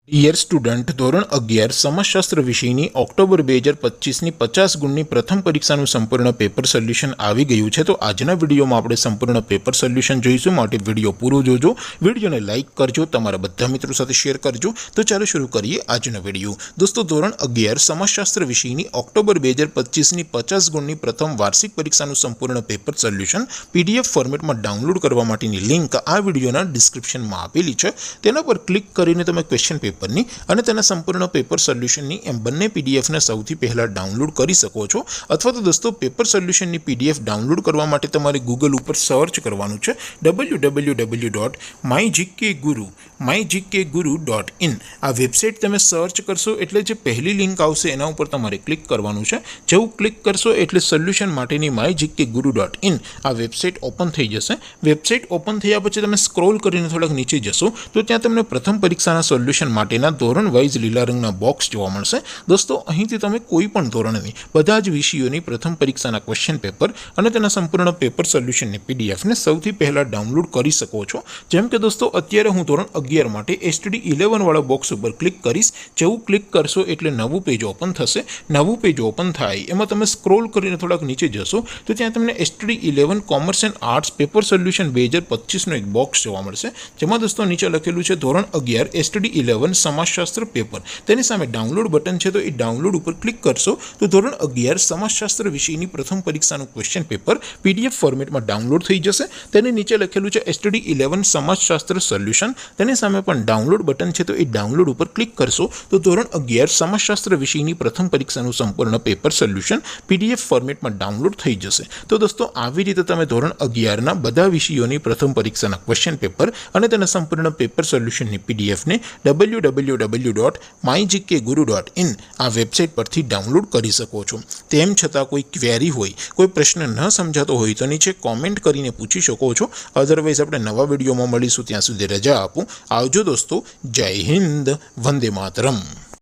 Dear student, ધોરણ 11 સમાજશાસ્ત્ર વિષયની October 2025ની 50 ગુણની પ્રથમ પરીક્ષાનું સંપૂર્ણ પેપર સોલ્યુશન આવી ગયું છે। તો આજના વિડીયોમાં આપણે સંપૂર્ણ પેપર સોલ્યુશન જોઈશું, માટે વિડીયો પૂરો જોજો, વિડીયોને લાઇક કરજો, તમારા બધા મિત્રો સાથે શેર કરજો। તો ચાલો શરૂ કરીએ આજનો વિડીયો। દોસ્તો, ધોરણ 11 સમાજશાસ્ત્ર વિષયની ઓક્ટોબર 2025ની 50 ગુણની પ્રથમ વાર્ષિક પરીક્ષાનું સંપૂર્ણ પેપર સોલ્યુશન પીડીએફ ફોર્મેટમાં ડાઉનલોડ કરવા માટેની લિંક આ વિડીયોના ડિસ્ક્રિપ્શનમાં આપેલી છે। તેના પર ક્લિક કરીને તમે ક્વેશ્ચન પેપરની અને તેના સંપૂર્ણ પેપર સોલ્યુશનની એમ બંને પીડીએફને સૌથી પહેલાં ડાઉનલોડ કરી શકો છો। અથવા તો દોસ્તો, પેપર સોલ્યુશનની પીડીએફ ડાઉનલોડ કરવા માટે તમારે ગૂગલ ઉપર સર્ચ કરવાનું છે www.mygkguru.in। આ વેબસાઇટ તમે સર્ચ કરશો એટલે જે પહેલી લિંક આવશે એના ઉપર તમારે ક્લિક કરવાનું છે। જેવું ક્લિક કરશો એટલે સોલ્યુશન માટેની mygkguru.in આ વેબસાઇટ ઓપન થઈ જશે। વેબસાઇટ ઓપન થયા પછી તમે સ્ક્રોલ કરીને થોડાક નીચે જશો તો ત્યાં તમને પ્રથમ પરીક્ષાના સોલ્યુશન માટેના ધોરણ વાઇઝ લીલા રંગના બોક્સ જોવા મળશે। દોસ્તો, અહીંથી તમે કોઈ પણ ધોરણની બધા જ વિષયોની પ્રથમ પરીક્ષાના ક્વેશ્ચન પેપર અને તેના સંપૂર્ણ પેપર સોલ્યુશનની પીડીએફને સૌથી પહેલાં ડાઉનલોડ કરી શકો છો। જેમ કે દોસ્તો, અત્યારે હું ધોરણ 11 માટે STD 11 વાળા બોક્સ ઉપર ક્લિક કરીશ। જેવું ક્લિક કરશો એટલે નવું પેજ ઓપન થશે। નવું પેજ ઓપન થાય એમાં તમે સ્ક્રોલ કરીને થોડાક નીચે જશો તો ત્યાં તમને STD 11 commerce and arts paper solution 2025નો એક બોક્સ જોવા મળશે। જેમાં દોસ્તો નીચે લખેલું છે ધોરણ 11 STD 11 સમાજશાસ્ત્ર પેપર। તેની સામે ડાઉનલોડ બટન છે, તો એ ડાઉનલોડ ઉપર ક્લિક કરશો તો ધોરણ 11 સમાજશાસ્ત્ર વિષયની પ્રથમ પરીક્ષાનું ક્વેશ્ચન પેપર પીડીએફ ફોર્મેટમાં ડાઉનલોડ થઈ જશે। તેની નીચે લખેલું છે STD 11 સમાજશાસ્ત્ર સોલ્યુશન। તેની સામે પણ ડાઉનલોડ બટન છે, તો એ ડાઉનલોડ ઉપર ક્લિક કરશો તો ધોરણ 11 સમાજશાસ્ત્ર વિષયની પ્રથમ પરીક્ષાનું સંપૂર્ણ પેપર સોલ્યુશન પીડીએફ ફોર્મેટમાં ડાઉનલોડ થઈ જશે। તો દોસ્તો, આવી રીતે તમે ધોરણ 11ના બધા વિષયોની પ્રથમ પરીક્ષાના ક્વેશ્ચન પેપર અને તેના સંપૂર્ણ પેપર સોલ્યુશનની પીડીએફને www.mygkguru.in આ વેબસાઇટ પરથી ડાઉનલોડ કરી શકો છો। તેમ છતાં કોઈ ક્વેરી હોય, કોઈ પ્રશ્ન ન સમજાતો હોય તો નીચે કોમેન્ટ કરીને પૂછી શકો છો। અધરવાઇઝ આપણે નવા વિડીયોમાં મળીશું, ત્યાં સુધી રજા આપું। આવજો દોસ્તો, જય હિન્દ, વંદે માતરમ।